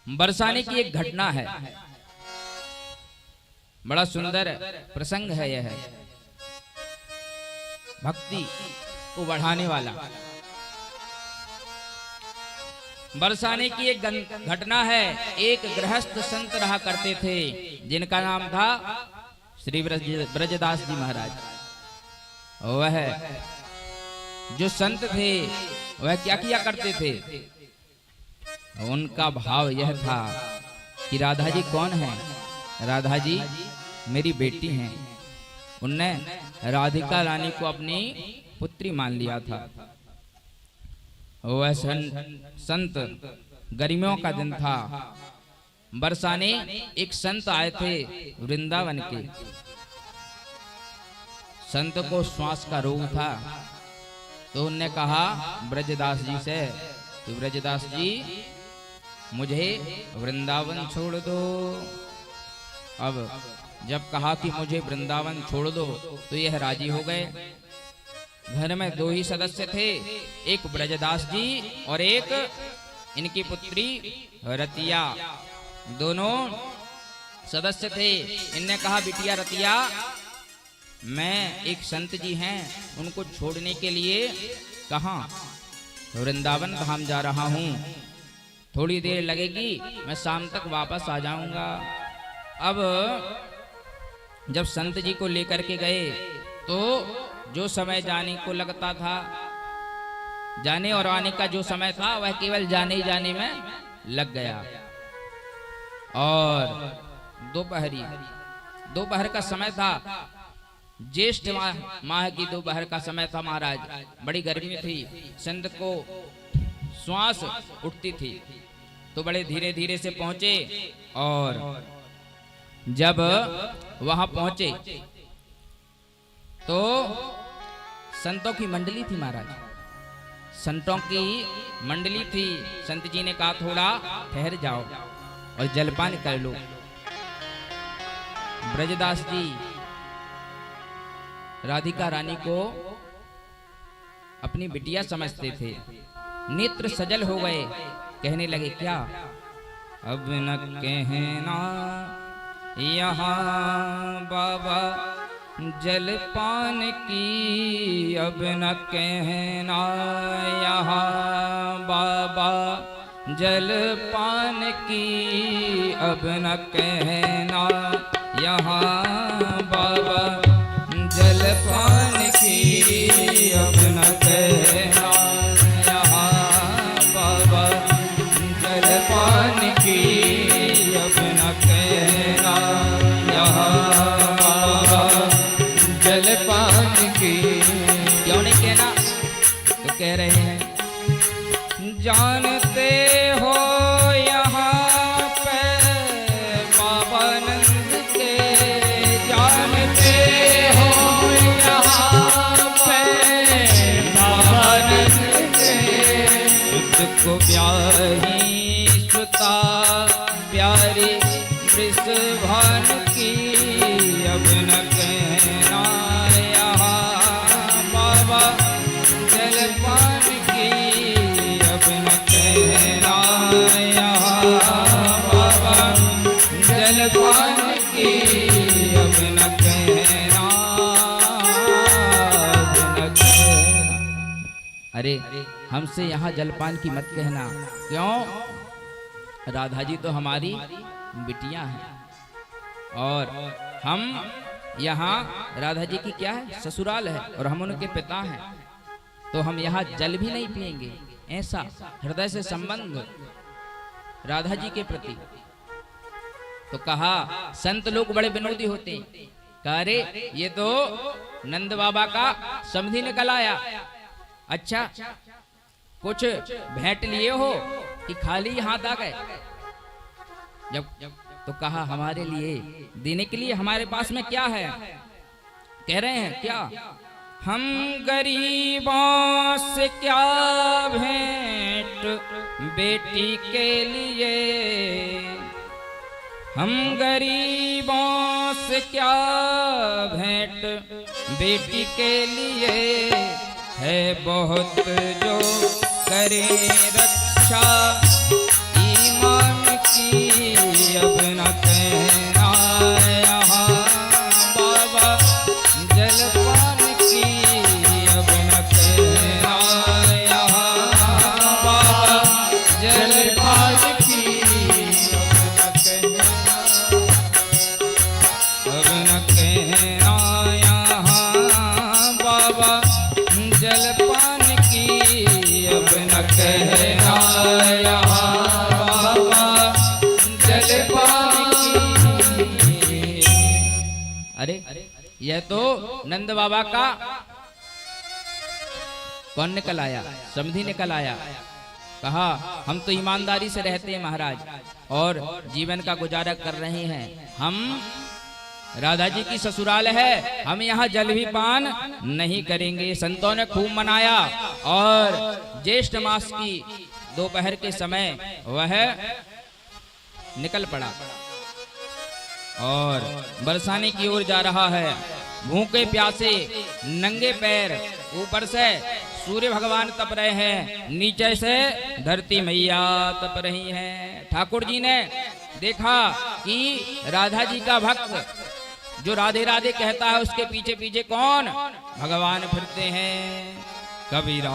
बरसाने की एक घटना है, बड़ा सुंदर प्रसंग है यह, भक्ति को बढ़ाने वाला। बरसाने की एक घटना है। एक गृहस्थ संत रहा करते थे जिनका नाम था श्री ब्रजदास जी महाराज। वह जो संत थे वह क्या किया करते थे, उनका भाव यह था कि राधा जी कौन है, राधा जी मेरी बेटी हैं। उनने राधिका रानी को अपनी पुत्री मान लिया था। वह संत गर्मियों का दिन था। बरसाने एक संत आए थे वृंदावन के। संत को श्वास का रोग था, तो उनने कहा ब्रजदास जी से कि ब्रजदास जी मुझे वृंदावन छोड़ दो। अब जब कहा कि मुझे वृंदावन छोड़ दो तो यह राजी हो गए। घर में दो ही सदस्य थे, एक ब्रजदास जी और एक इनकी पुत्री रतिया, दोनों सदस्य थे। इनने कहा बिटिया रतिया, मैं एक संत जी हैं, उनको छोड़ने के लिए कहाँ वृंदावन धाम जा रहा हूँ, थोड़ी देर लगेगी, मैं शाम तक वापस आ जाऊंगा। अब जब संत जी को लेकर के गए तो जो समय जाने को लगता था, जाने और आने का जो समय था वह केवल जाने ही जाने में लग गया। और दोपहर का समय था, ज्येष्ठ माह की दोपहर का समय था महाराज। बड़ी गर्मी थी, संत को श्वास उठती थी, तो बड़े धीरे धीरे से पहुंचे। और जब वहां पहुंचे तो संतों की मंडली थी महाराज, संतों की मंडली थी। संत जी ने कहा थोड़ा ठहर जाओ और जलपान कर लो। ब्रजदास जी राधिका रानी को अपनी बिटिया समझते थे। नेत्र सजल हो गए, कहने लगे क्या अब न कहना यहाँ बाबा जलपान की, अब न कहना यहाँ बाबा जलपान की, अब न कहना यहाँ बाबा जलपान की, अब न कहना यहाँ बाबा जलपान की, अब न कहना यहाँ बाबा जलपान की। क्यों नहीं कहना, तो कह रहे हैं जानते हो यहाँ पे बाबा नंद के, जानते हो यहाँ पे बाबा नंद के, सुत को ब्याही सुता प्यारी वृषभान की, अब न कहना यहाँ बाबा जलपान की, अब न कहना यहाँ बाबा जलपान की, अब न कहना, अब न कहना। अरे हमसे यहाँ जलपान की मत कहना। क्यों? राधा जी तो हमारी बिटिया हैं और हम यहाँ राधा जी की क्या है, ससुराल है, और हम उनके पिता हैं, तो हम यहाँ जल भी नहीं पिएंगे। ऐसा हृदय से संबंध राधा जी के प्रति। तो कहा संत लोग बड़े विनोदी होते हैं, कहा अरे ये तो नंद बाबा का समधी निकल आया, अच्छा कुछ भेंट लिए हो कि खाली हाथ आ गए। जब तो कहा हमारे लिए देने के लिए हमारे पास में क्या है, कह रहे हैं क्या, हम गरीबों से क्या भेंट बेटी के लिए, हम गरीबों से क्या भेंट बेटी के लिए, है बहुत जो करे रक्षा ईमान की, यह तो नंद बाबा का कौन निकल आया, समधी निकल आया। कहा हम तो ईमानदारी से रहते हैं महाराज और जीवन का गुजारा कर रहे हैं। हम राधा जी की ससुराल है, हम यहाँ जल भी पान नहीं करेंगे। संतों ने खूब मनाया और ज्येष्ठ मास की दोपहर के समय वह निकल पड़ा और बरसाने की ओर जा रहा है। भूखे प्यासे नंगे पैर, ऊपर से सूर्य भगवान तप रहे हैं, नीचे से धरती मैया तप रही हैं। ठाकुर जी ने देखा कि राधा जी का भक्त जो राधे राधे कहता है उसके पीछे पीछे कौन भगवान फिरते हैं। कबीरा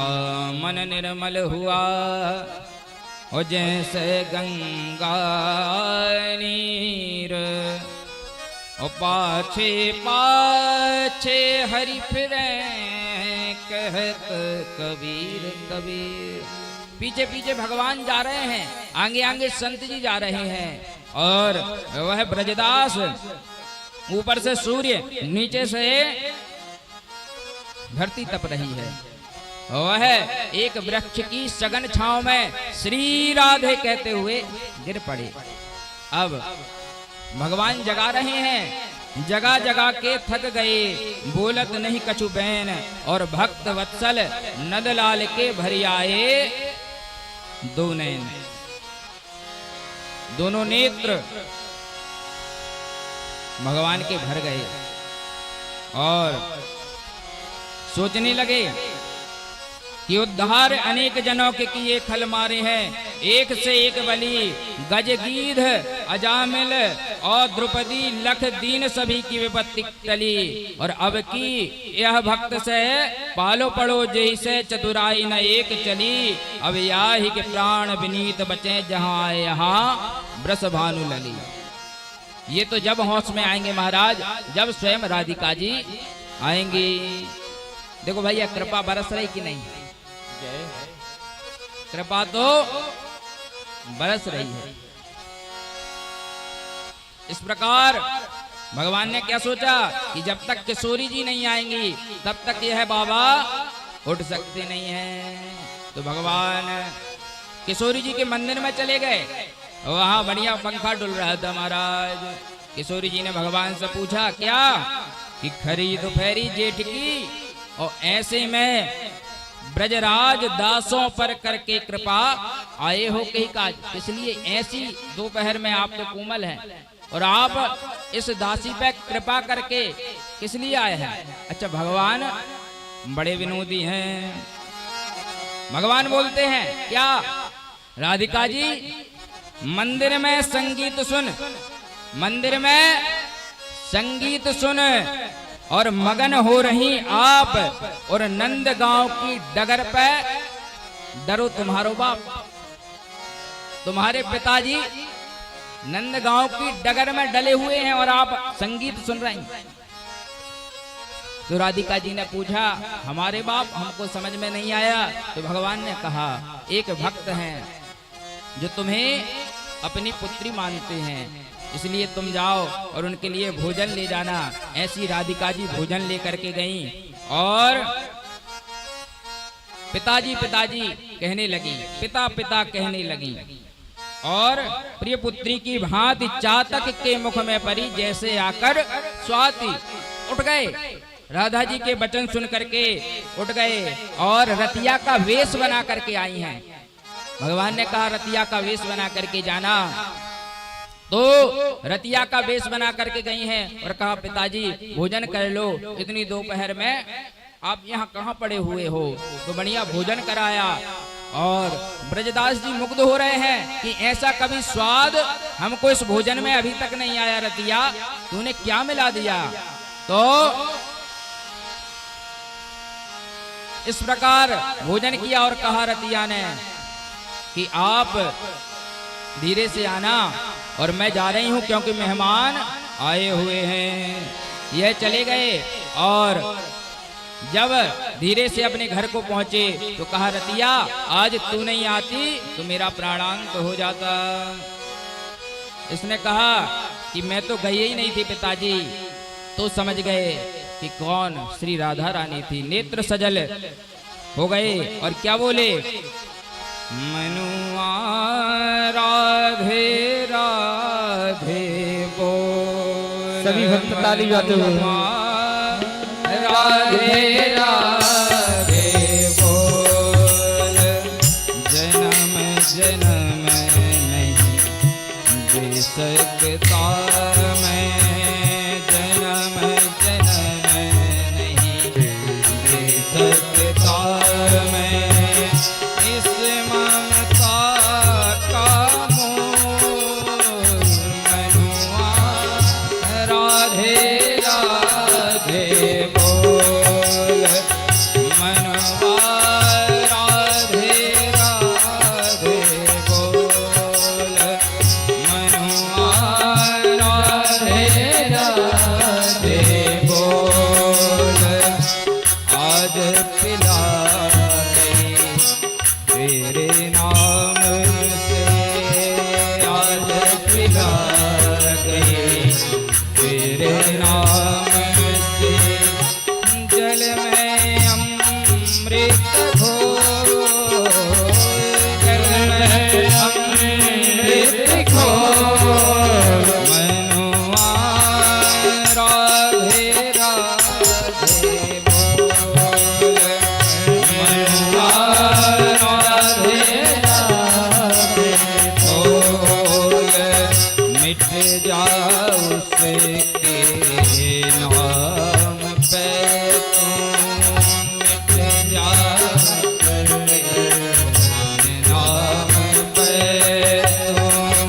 मन निर्मल हुआ और जैसे गंगा नीर, और पाछे पाछे हरि फिरे कहत कबीर कबीर। पीछे पीछे भगवान जा रहे हैं, आगे आगे संत जी जा रहे हैं और वह ब्रजदास, ऊपर से सूर्य नीचे से धरती तप रही है। वह एक वृक्ष की सघन छांव में श्री राधे कहते हुए गिर पड़े। अब भगवान जगा रहे हैं, जगा जगा के थक गए, बोलत नहीं कछु बैन, और भक्त वत्सल नंदलाल के भरी आए दो नैन। दोनों नेत्र भगवान के भर गए और सोचने लगे कि उद्धार अनेक जनों के किए खल मारे हैं। एक से एक बलि, गजगीध अजामिल और द्रौपदी लख दीन सभी की विपत्ति टली। और अब की यह भक्त से पालो पड़ो जैसे चतुराई न एक चली। अब याही के प्राण विनीत बचे जहां आए यहाँ ब्रस भानु लली। ये तो जब होश में आएंगे महाराज, जब स्वयं राधिका जी आएंगी। देखो भैया कृपा बरस रही कि नहीं? कृपा तो बरस रही है। इस प्रकार भगवान ने क्या सोचा कि जब तक किशोरी जी नहीं आएंगी तब तक यह बाबा उठ सकते नहीं हैं। तो भगवान किशोरी जी के मंदिर में चले गए, वहां बढ़िया पंखा डुल रहा था महाराज। किशोरी जी ने भगवान से पूछा क्या कि खरी दोपहरी जेठ की, और ऐसे में ब्रजराज दासों पर करके कृपा आए हो कहीं काज। इसलिए ऐसी दोपहर में आप तो कोमल हैं और आप इस दासी पे कृपा करके किस लिए आए हैं? अच्छा भगवान बड़े विनोदी हैं। भगवान बोलते हैं क्या, राधिका जी मंदिर में संगीत सुन, मंदिर में संगीत सुन और मगन हो रही आप, और नंद गांव की डगर पे डरो तुम्हारो बाप। तुम्हारे पिताजी नंद गांव की डगर में डले हुए हैं और आप संगीत सुन रहे हैं। तो राधिका जी ने पूछा हमारे बाप, हमको समझ में नहीं आया। तो भगवान ने कहा एक भक्त हैं जो तुम्हें अपनी पुत्री मानते हैं, इसलिए तुम जाओ और उनके लिए भोजन ले जाना। ऐसी राधिका जी भोजन लेकर के गईं और पिताजी पिताजी कहने लगी, पिता पिता कहने लगी, और प्रिय पुत्री की भांति चातक के मुख में परी जैसे आकर स्वाति। उठ गए, राधा जी के वचन सुन करके उठ गए और रतिया का वेश बना करके आई हैं। भगवान ने कहा रतिया का वेश बना करके जाना। तो रतिया का वेश बना करके गई हैं और कहा पिताजी भोजन कर लो, इतनी दोपहर में आप यहाँ कहाँ पड़े हुए हो? तो बढ़िया भोजन कराया और ब्रजदास जी मुग्ध हो रहे हैं कि ऐसा कभी स्वाद हमको इस भोजन में अभी तक नहीं आया। रतिया तूने क्या मिला दिया? तो इस प्रकार भोजन किया और कहा रतिया ने कि आप धीरे से आना और मैं जा रही हूं क्योंकि मेहमान आए हुए हैं। यह चले गए और जब धीरे से अपने घर को पहुंचे तो कहा रतिया आज तू नहीं आती तो मेरा प्राणांत हो जाता। इसने कहा कि मैं तो गई ही नहीं थी पिताजी। तो समझ गए कि कौन श्री राधा रानी थी। नेत्र सजल हो गए और क्या बोले, मनुआ राधे राधे बोल। सभी भक्त ताली गाते हुए राधे राधे बोल। जन्म जन्म नहीं दे सकता मैं, जन्म जन्म नहीं दे सकता मैं इस ममता का मोल। मनुआ राधे राधे बोल, मनुआ राधे राधे बोल, मनुआ राधे राधे बोल। आज पिला तेरे नाम से, आज पिला गए तेरे नाम से। जल में अमृत घोल, जल में अमृत घोल। मनुआ राधे राधे बोल, मनुआ राधे राधे बोल। मिट जाओ उसके नाम पे तुम, मिट जाओ उसके नाम पे तुम।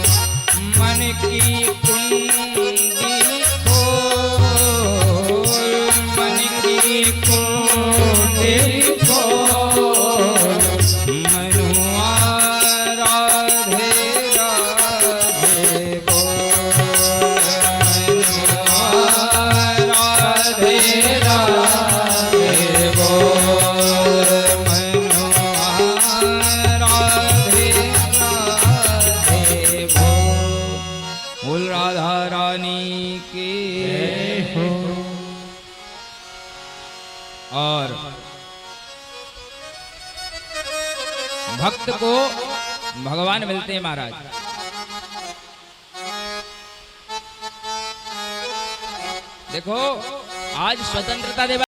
मन की कुंडी खोल, मन की कुंडी खोल। मनुआ राधे राधे बोल, मनुआ राधे राधे बोल, मनुआ राधे राधे बोल। बोल राधा रानी की। और भक्त को भगवान मिलते हैं महाराज। देखो आज स्वतंत्रता दिवस